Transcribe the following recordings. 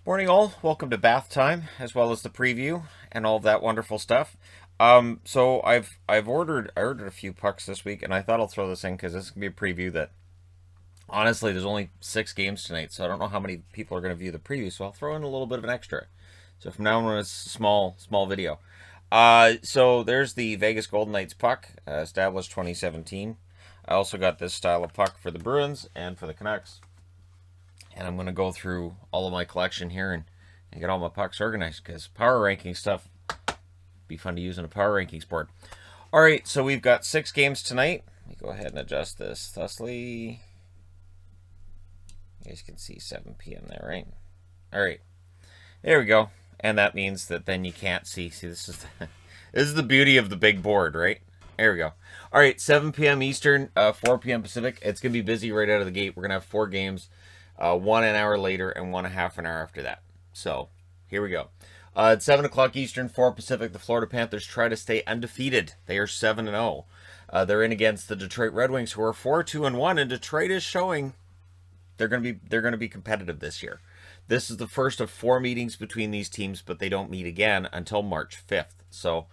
Morning all, welcome to bath time, as well as the preview and all of that wonderful stuff. So I've ordered a few pucks this week, and I thought I'll throw this in because this is gonna be a preview that honestly there's only 6 games tonight, so I don't know how many people are gonna view the preview. So I'll throw in a little bit of an extra. So from now on, it's a small video. So there's the Vegas Golden Knights puck, established 2017. I also got this style of puck for the Bruins and for the Canucks. And I'm going to go through all of my collection here and get all my pucks organized because power ranking stuff be fun to use on a power rankings board. All right, so we've got 6 games tonight. Let me go ahead and adjust this thusly. You guys can see 7 p.m. there, right? All right, there we go. And that means that then you can't see. See, this is the beauty of the big board, right? There we go. All right, 7 p.m. Eastern, 4 p.m. Pacific. It's going to be busy right out of the gate. We're going to have 4 games. One an hour later and one a half an hour after that. So here we go. At 7 o'clock Eastern, 4 Pacific, the Florida Panthers try to stay undefeated. They are 7-0. They're in against the Detroit Red Wings, who are 4-2-1, and Detroit is showing they're going to be competitive this year. This is the first of 4 meetings between these teams, but they don't meet again until March 5th. So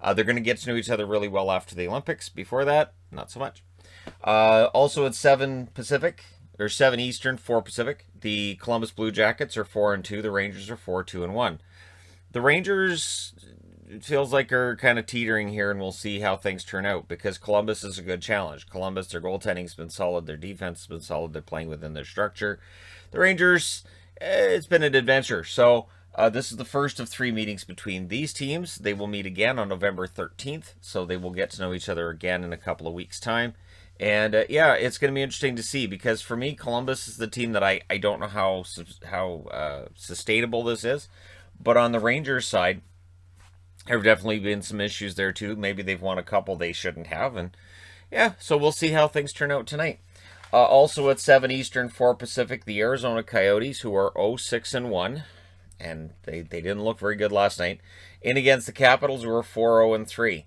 they're going to get to know each other really well after the Olympics. Before that, not so much. Also at 7 Pacific. Or 7 Eastern, 4 Pacific. The Columbus Blue Jackets are 4-2. The Rangers are 4-2-1. The Rangers, it feels like, are kind of teetering here, and we'll see how things turn out because Columbus is a good challenge. Columbus, their goaltending's been solid. Their defense has been solid. They're playing within their structure. The Rangers, it's been an adventure. So this is the first of 3 meetings between these teams. They will meet again on November 13th, so they will get to know each other again in a couple of weeks' time. And yeah, it's going to be interesting to see because for me, Columbus is the team that I don't know how sustainable this is. But on the Rangers side, there have definitely been some issues there too. Maybe they've won a couple they shouldn't have. And yeah, so we'll see how things turn out tonight. Also at 7 Eastern, 4 Pacific, the Arizona Coyotes, who are 0-6-1. And they didn't look very good last night. In against the Capitals, who are 4-0-3.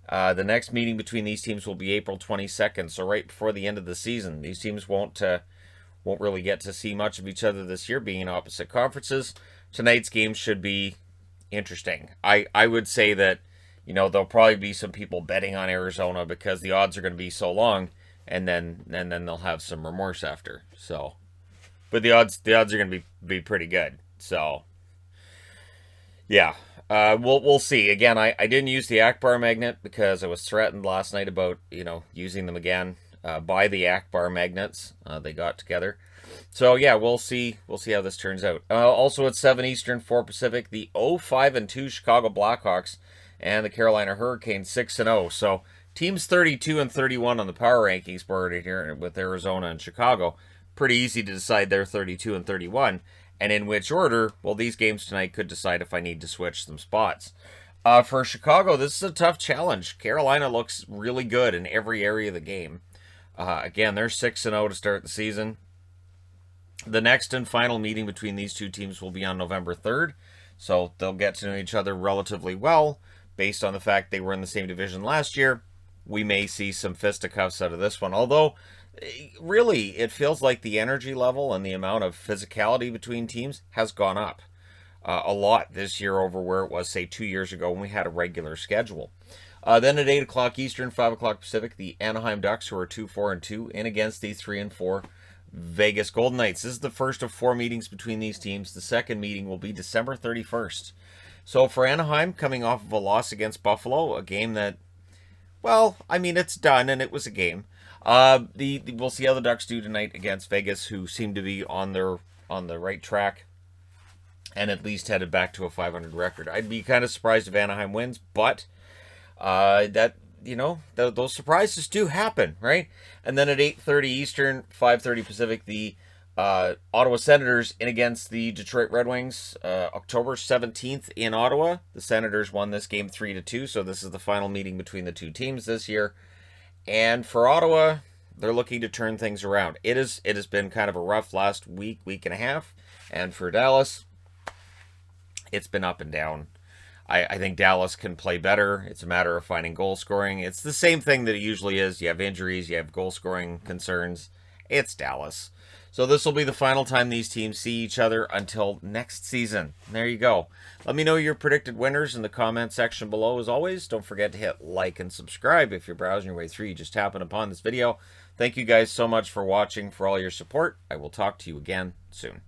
The next meeting between these teams will be April 22nd, so right before the end of the season. These teams won't really get to see much of each other this year, being in opposite conferences. Tonight's game should be interesting. I would say that, there'll probably be some people betting on Arizona because the odds are going to be so long, and then they'll have some remorse after. So, but the odds are going to be pretty good. So, yeah. We'll see. Again, I didn't use the Akbar magnet because I was threatened last night about, using them again by the Akbar magnets. They got together. So, yeah, we'll see. We'll see how this turns out. Also at 7 Eastern, 4 Pacific, the 0-5-2 Chicago Blackhawks and the Carolina Hurricanes 6-0. So, teams 32 and 31 on the power rankings board here with Arizona and Chicago. Pretty easy to decide they're 32 and 31. And in which order? Well, these games tonight could decide if I need to switch some spots. For Chicago, this is a tough challenge. Carolina looks really good in every area of the game. Again, they're 6-0 to start the season. The next and final meeting between these two teams will be on November 3rd. So they'll get to know each other relatively well. Based on the fact they were in the same division last year, we may see some fisticuffs out of this one. Although, really, it feels like the energy level and the amount of physicality between teams has gone up a lot this year over where it was, say, 2 years ago when we had a regular schedule. Then at 8 o'clock Eastern, 5 o'clock Pacific, the Anaheim Ducks, who are 2-4-2, in against the 3-4 Vegas Golden Knights. This is the first of 4 meetings between these teams. The second meeting will be December 31st. So for Anaheim, coming off of a loss against Buffalo, a game that, well, I mean, it's done and it was a game. We'll see how the Ducks do tonight against Vegas, who seem to be on the right track and at least headed back to a 500 record. I'd be kind of surprised if Anaheim wins, but those surprises do happen, right? And then at 8:30 Eastern, 5:30 Pacific, the Ottawa Senators in against the Detroit Red Wings, October 17th in Ottawa. The Senators won this game 3-2, so this is the final meeting between the two teams this year. And for Ottawa, they're looking to turn things around. It has been kind of a rough last week and a half. And for Dallas, it's been up and down. I think Dallas can play better. It's a matter of finding goal scoring. It's the same thing that it usually is. You have injuries, you have goal scoring concerns. It's Dallas. So this will be the final time these teams see each other until next season. There you go. Let me know your predicted winners in the comment section below. As always, don't forget to hit like and subscribe if you're browsing your way through. You just happen upon this video. Thank you guys so much for watching, for all your support. I will talk to you again soon.